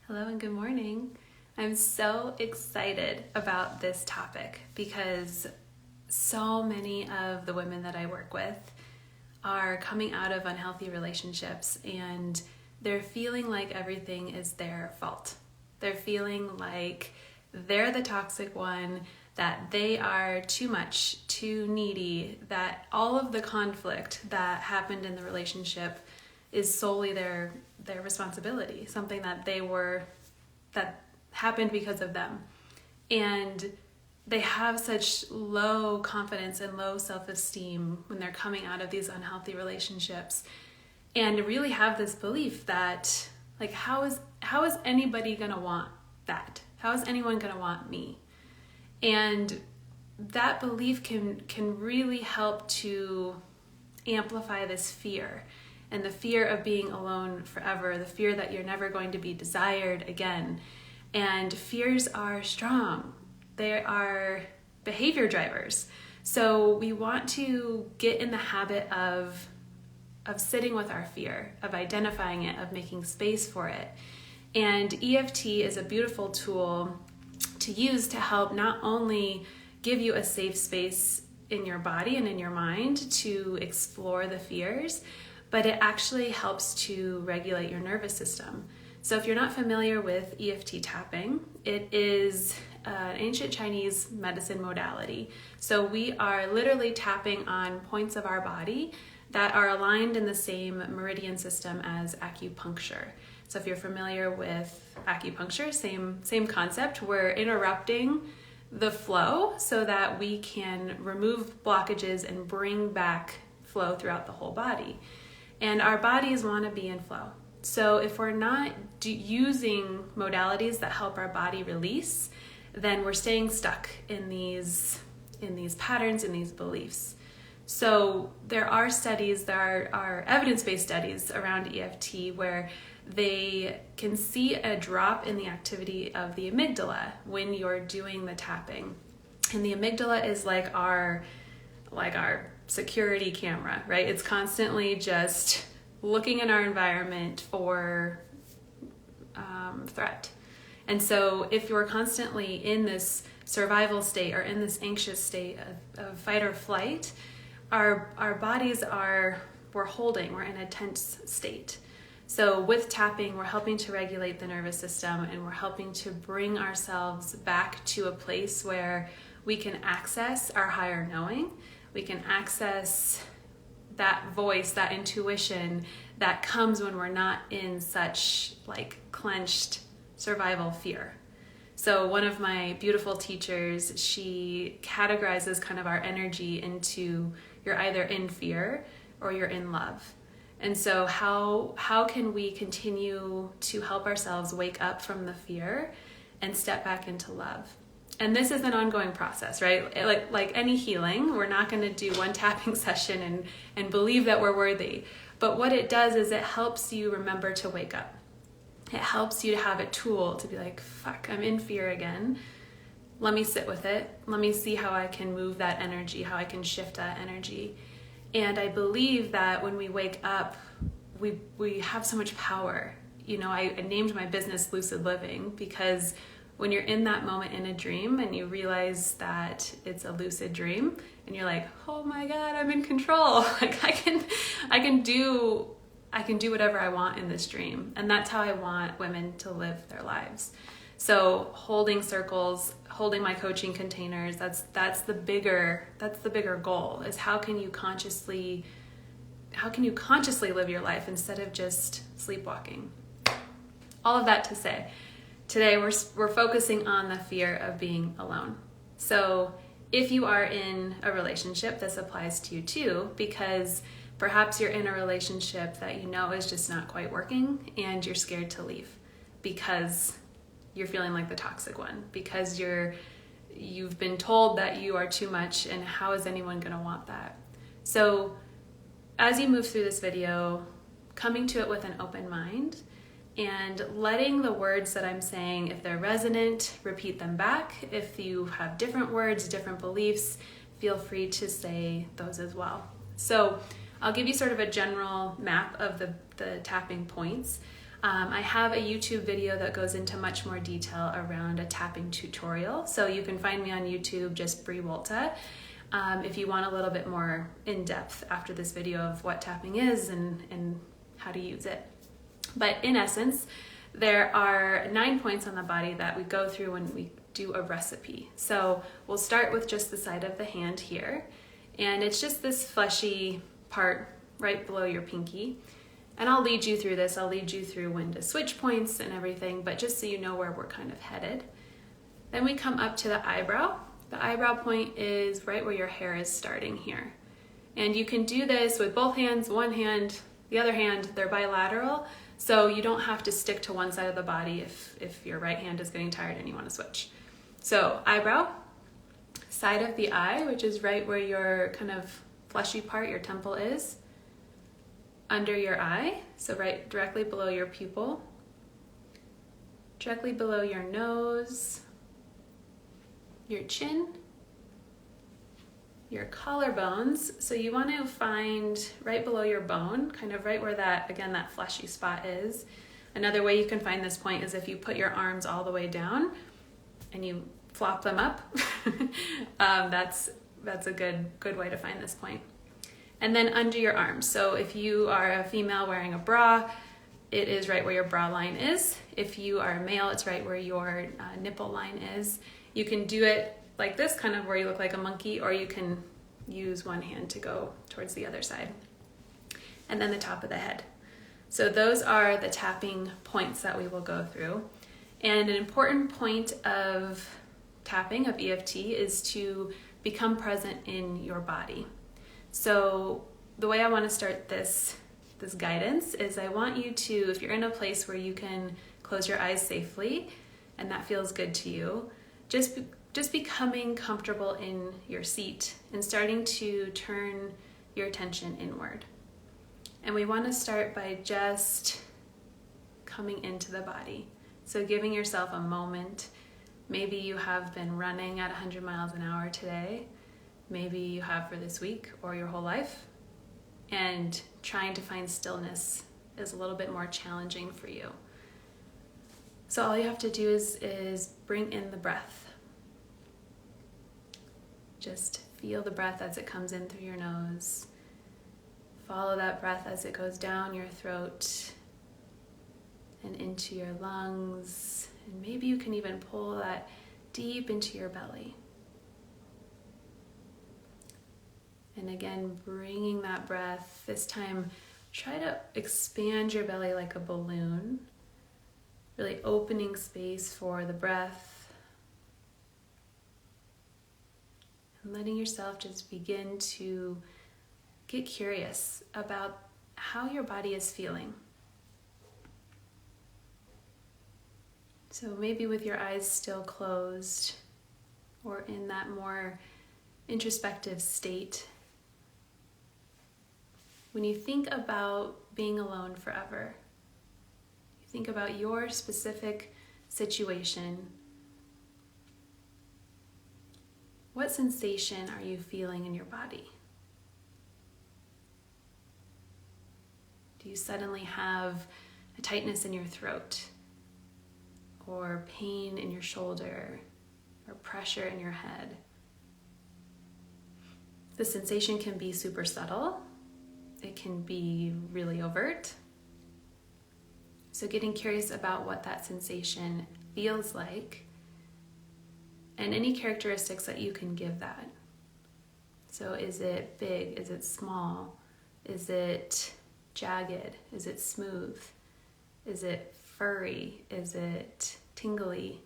Hello and good morning. I'm so excited about this topic because so many of the women that I work with are coming out of unhealthy relationships and they're feeling like everything is their fault. They're feeling like they're the toxic one, that they are too much, too needy, that all of the conflict that happened in the relationship is solely their responsibility, something that happened because of them. And they have such low confidence and low self-esteem when they're coming out of these unhealthy relationships, and really have this belief that, like, how is anybody gonna want that? How is anyone gonna want me? And that belief can really help to amplify this fear, and the fear of being alone forever, the fear that you're never going to be desired again. And fears are strong. They are behavior drivers. So we want to get in the habit of sitting with our fear, of identifying it, of making space for it. And EFT is a beautiful tool to use to help not only give you a safe space in your body and in your mind to explore the fears, but it actually helps to regulate your nervous system. So if you're not familiar with EFT tapping, it is an ancient Chinese medicine modality. So we are literally tapping on points of our body that are aligned in the same meridian system as acupuncture. So if you're familiar with acupuncture, same concept. We're interrupting the flow so that we can remove blockages and bring back flow throughout the whole body. And our bodies want to be in flow. So if we're not using modalities that help our body release, then we're staying stuck in these patterns, in these beliefs. So there are studies, there are evidence-based studies around EFT where they can see a drop in the activity of the amygdala when you're doing the tapping. And the amygdala is like our security camera, right? It's constantly just looking in our environment for threat. And so if you're constantly in this survival state or in this anxious state of fight or flight, our bodies we're in a tense state. So with tapping, we're helping to regulate the nervous system, and we're helping to bring ourselves back to a place where we can access our higher knowing. We can access that voice, that intuition that comes when we're not in such like clenched survival fear. So one of my beautiful teachers, she categorizes kind of our energy into you're either in fear or you're in love. And so how can we continue to help ourselves wake up from the fear and step back into love? And this is an ongoing process, right? Like any healing, we're not going to do one tapping session and believe that we're worthy. But what it does is it helps you remember to wake up. It helps you to have a tool to be like, fuck, I'm in fear again. Let me sit with it. Let me see how I can move that energy, how I can shift that energy. And I believe that when we wake up, we have so much power. You know, I named my business Lucid Living because when you're in that moment in a dream and you realize that it's a lucid dream and you're like, oh my God, I'm in control. Like I can do whatever I want in this dream. And that's how I want women to live their lives. So holding circles, holding my coaching containers, that's the bigger goal, is how can you consciously live your life instead of just sleepwalking? All of that to say, today we're focusing on the fear of being alone. So if you are in a relationship, this applies to you too, because perhaps you're in a relationship that you know is just not quite working and you're scared to leave because you're feeling like the toxic one, because you've been told that you are too much, and how is anyone going to want that? So as you move through this video, coming to it with an open mind and letting the words that I'm saying, if they're resonant, repeat them back. If you have different words, different beliefs, feel free to say those as well. So I'll give you sort of a general map of the tapping points. I have a YouTube video that goes into much more detail around a tapping tutorial. So you can find me on YouTube, just Brie Wolta, if you want a little bit more in depth after this video of what tapping is and how to use it. But in essence, there are 9 points on the body that we go through when we do a recipe. So we'll start with just the side of the hand here. And it's just this fleshy part right below your pinky. And I'll lead you through this. I'll lead you through when to switch points and everything, but just so you know where we're kind of headed. Then we come up to the eyebrow. The eyebrow point is right where your hair is starting here. And you can do this with both hands, one hand, the other hand, they're bilateral. So you don't have to stick to one side of the body if your right hand is getting tired and you want to switch. So eyebrow, side of the eye, which is right where your kind of fleshy part, your temple is, under your eye, so right directly below your pupil, directly below your nose, your chin, your collarbones. So you want to find right below your bone, kind of right where that, again, that fleshy spot is. Another way you can find this point is if you put your arms all the way down and you flop them up. That's a good way to find this point. And then under your arms. So if you are a female wearing a bra, it is right where your bra line is. If you are a male, it's right where your nipple line is. You can do it like this, kind of where you look like a monkey, or you can use one hand to go towards the other side. And then the top of the head. So those are the tapping points that we will go through. And an important point of tapping, of EFT, is to become present in your body. So the way I want to start this guidance is I want you to, if you're in a place where you can close your eyes safely and that feels good to you, just becoming comfortable in your seat and starting to turn your attention inward. And we want to start by just coming into the body. So giving yourself a moment. Maybe you have been running at 100 miles an hour today. Maybe you have for this week or your whole life. And trying to find stillness is a little bit more challenging for you. So all you have to do is bring in the breath. Just feel the breath as it comes in through your nose. Follow that breath as it goes down your throat and into your lungs. And maybe you can even pull that deep into your belly. And again, bringing that breath. This time, try to expand your belly like a balloon. Really opening space for the breath. And letting yourself just begin to get curious about how your body is feeling. So maybe with your eyes still closed or in that more introspective state. When you think about being alone forever, you think about your specific situation, what sensation are you feeling in your body? Do you suddenly have a tightness in your throat, or pain in your shoulder, or pressure in your head? The sensation can be super subtle. It can be really overt. So getting curious about what that sensation feels like and any characteristics that you can give that. So is it big? Is it small? Is it jagged? Is it smooth? Is it furry? Is it tingly?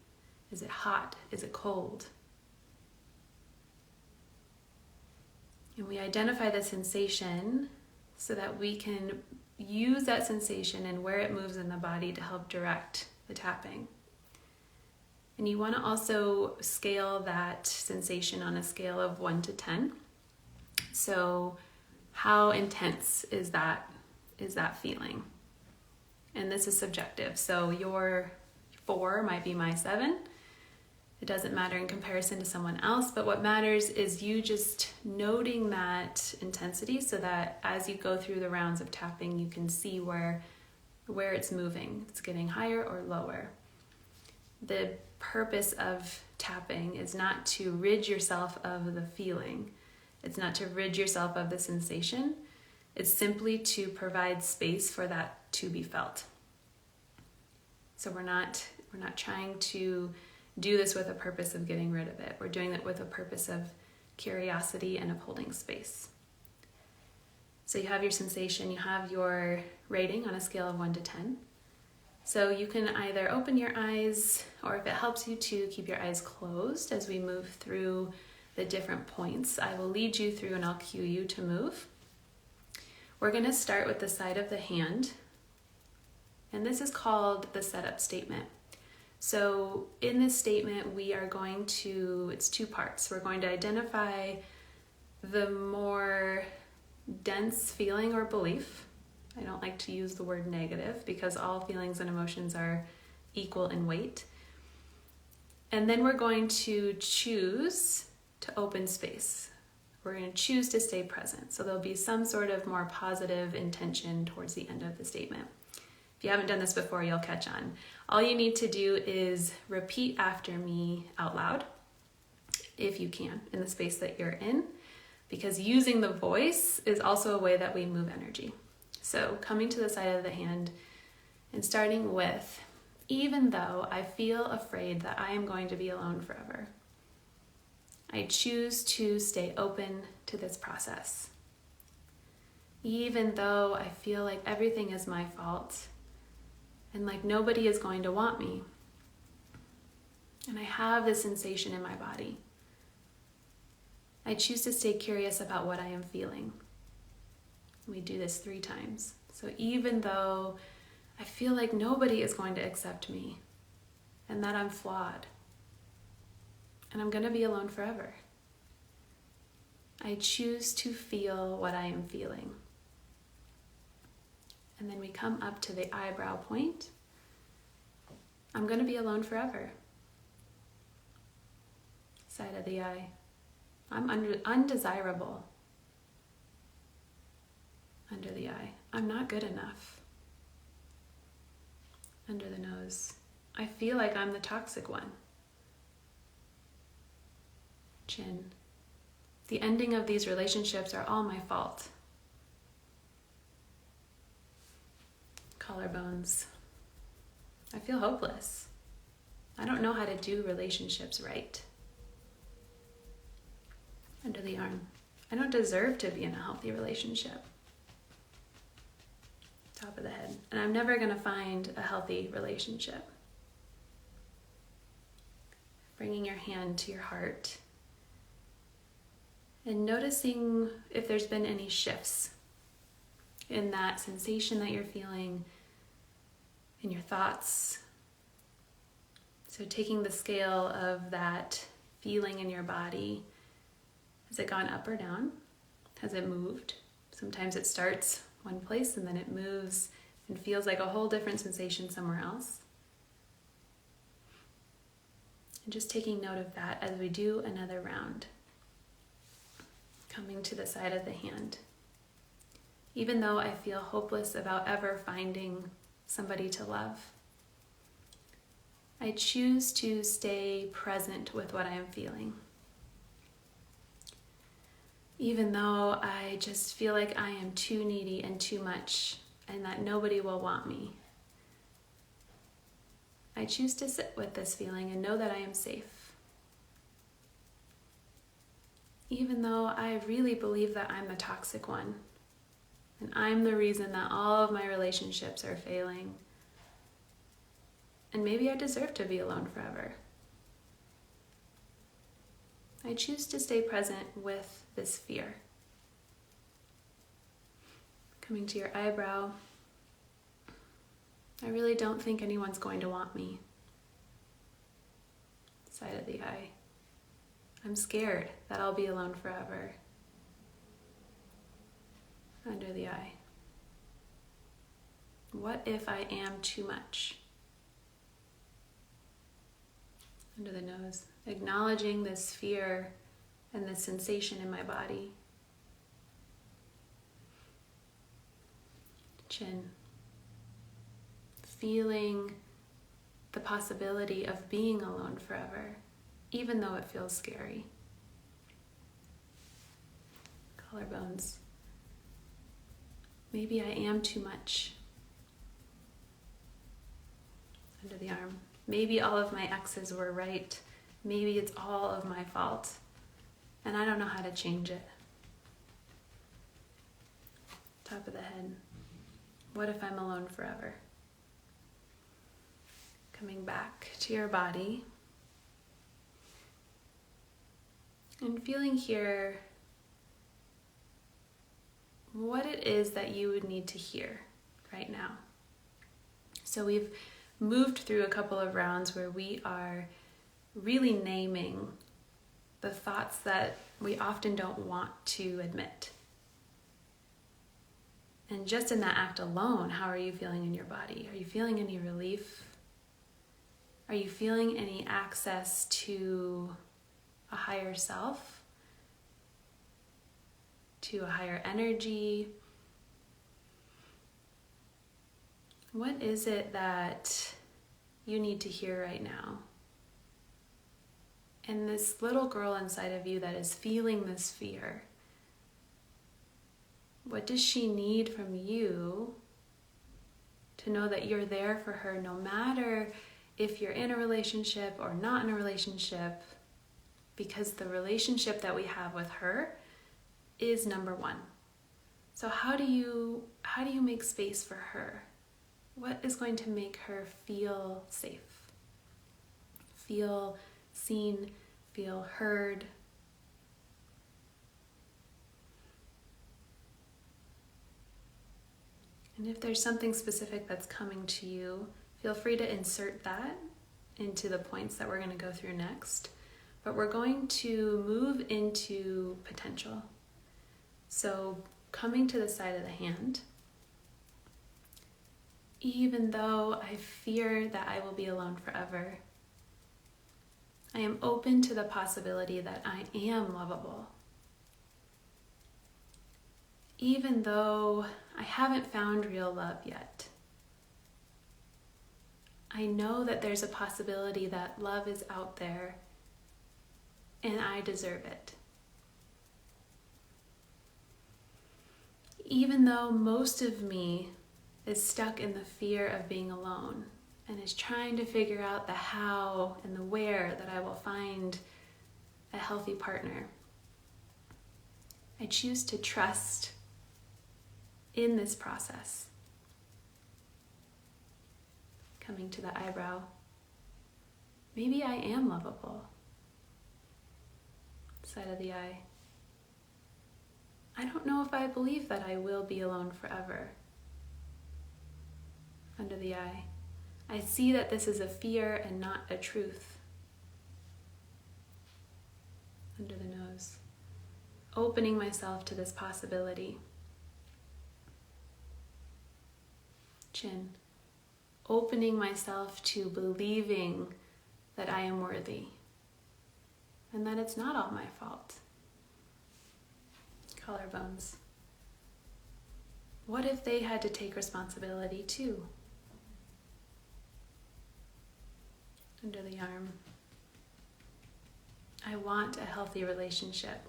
Is it hot? Is it cold? And we identify the sensation so that we can use that sensation and where it moves in the body to help direct the tapping. And you want to also scale that sensation on a scale of 1 to 10. So how intense is that feeling? And this is subjective. So your 4 might be my 7. It doesn't matter in comparison to someone else, but what matters is you just noting that intensity so that as you go through the rounds of tapping, you can see where where it's moving. It's getting higher or lower. The purpose of tapping is not to rid yourself of the feeling. It's not to rid yourself of the sensation. It's simply to provide space for that to be felt. So we're not trying to do this with a purpose of getting rid of it. We're doing it with a purpose of curiosity and of holding space. So you have your sensation, you have your rating on a scale of 1 to 10. So you can either open your eyes, or if it helps you to keep your eyes closed as we move through the different points. I will lead you through and I'll cue you to move. We're going to start with the side of the hand, and this is called the setup statement. So in this statement, we are going to, it's 2 parts. We're going to identify the more dense feeling or belief. I don't like to use the word negative because all feelings and emotions are equal in weight. And then we're going to choose to open space. We're going to choose to stay present. So there'll be some sort of more positive intention towards the end of the statement. If you haven't done this before, you'll catch on. All you need to do is repeat after me out loud, if you can, in the space that you're in, because using the voice is also a way that we move energy. So coming to the side of the hand and starting with, even though I feel afraid that I am going to be alone forever, I choose to stay open to this process. Even though I feel like everything is my fault and like nobody is going to want me, and I have this sensation in my body, I choose to stay curious about what I am feeling. We do this 3 times. So even though I feel like nobody is going to accept me and that I'm flawed and I'm going to be alone forever, I choose to feel what I am feeling. And then we come up to the eyebrow point. I'm going to be alone forever. Side of the eye. I'm undesirable. Under the eye. I'm not good enough. Under the nose. I feel like I'm the toxic one. Chin. The ending of these relationships are all my fault. Collarbones. I feel hopeless. I don't know how to do relationships right. Under the arm. I don't deserve to be in a healthy relationship. Top of the head. And I'm never going to find a healthy relationship. Bringing your hand to your heart. And noticing if there's been any shifts in that sensation that you're feeling, in your thoughts. So taking the scale of that feeling in your body, has it gone up or down? Has it moved? Sometimes it starts one place and then it moves and feels like a whole different sensation somewhere else. And just taking note of that as we do another round. Coming to the side of the hand. Even though I feel hopeless about ever finding somebody to love, I choose to stay present with what I am feeling. Even though I just feel like I am too needy and too much and that nobody will want me, I choose to sit with this feeling and know that I am safe. Even though I really believe that I'm the toxic one and I'm the reason that all of my relationships are failing, and maybe I deserve to be alone forever, I choose to stay present with this fear. Coming to your eyebrow. I really don't think anyone's going to want me. Side of the eye. I'm scared that I'll be alone forever. Under the eye. What if I am too much? Under the nose. Acknowledging this fear and this sensation in my body. Chin. feeling the possibility of being alone forever, even though it feels scary. Collarbones. Maybe I am too much. Under the arm. Maybe all of my exes were right. Maybe it's all of my fault, and I don't know how to change it. Top of the head. What if I'm alone forever? Coming back to your body and feeling here what it is that you would need to hear right now. So we've moved through a couple of rounds where we are really naming the thoughts that we often don't want to admit. And just in that act alone, how are you feeling in your body? Are you feeling any relief? Are you feeling any access to a higher self? To a higher energy? What is it that you need to hear right now? And this little girl inside of you that is feeling this fear, what does she need from you to know that you're there for her no matter if you're in a relationship or not in a relationship? Because the relationship that we have with her is number one. So how do you make space for her? What is going to make her feel safe? Feel seen, feel heard. And if there's something specific that's coming to you, feel free to insert that into the points that we're going to go through next. But we're going to move into potential. So coming to the side of the hand, even though I fear that I will be alone forever, I am open to the possibility that I am lovable. Even though I haven't found real love yet, I know that there's a possibility that love is out there and I deserve it. Even though most of me is stuck in the fear of being alone and is trying to figure out the how and the where that I will find a healthy partner, I choose to trust in this process. Coming to the eyebrow, maybe I am lovable. Side of the eye, I don't know if I believe that I will be alone forever. Under the eye, I see that this is a fear and not a truth. Under the nose, opening myself to this possibility. Chin, opening myself to believing that I am worthy and that it's not all my fault. Collarbones, what if they had to take responsibility too? Under the arm, I want a healthy relationship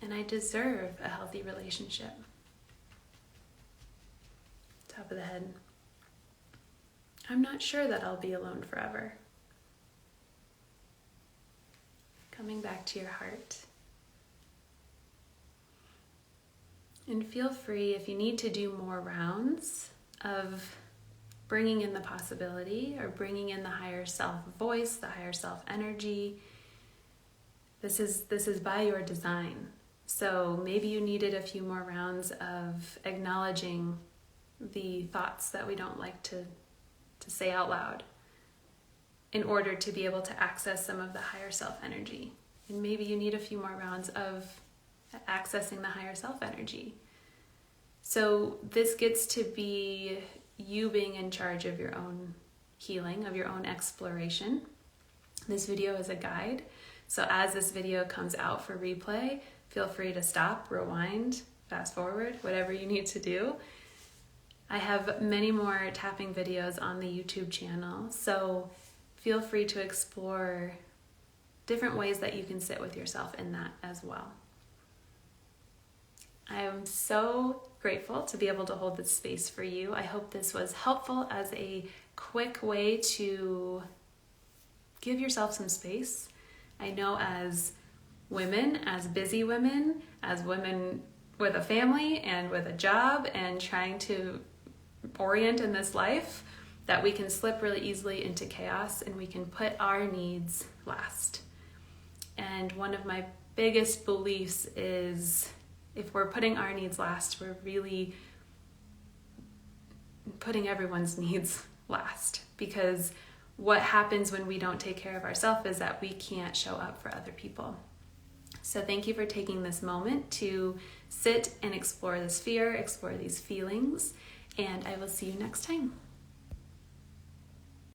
and I deserve a healthy relationship. Top of the head, I'm not sure that I'll be alone forever. Coming back to your heart. And feel free, if you need to do more rounds of bringing in the possibility or bringing in the higher self voice, the higher self energy. This is by your design. So maybe you needed a few more rounds of acknowledging the thoughts that we don't like to say out loud in order to be able to access some of the higher self energy. And maybe you need a few more rounds of accessing the higher self energy. So this gets to be you being in charge of your own healing, of your own exploration. This video is a guide. So as this video comes out for replay, feel free to stop, rewind, fast forward, whatever you need to do. I have many more tapping videos on the YouTube channel, so feel free to explore different ways that you can sit with yourself in that as well. I am so grateful to be able to hold this space for you. I hope this was helpful as a quick way to give yourself some space. I know as women, as busy women, as women with a family and with a job and trying to orient in this life, that we can slip really easily into chaos and we can put our needs last. And one of my biggest beliefs is if we're putting our needs last, we're really putting everyone's needs last. Because what happens when we don't take care of ourselves is that we can't show up for other people. So thank you for taking this moment to sit and explore this fear, explore these feelings, and I will see you next time.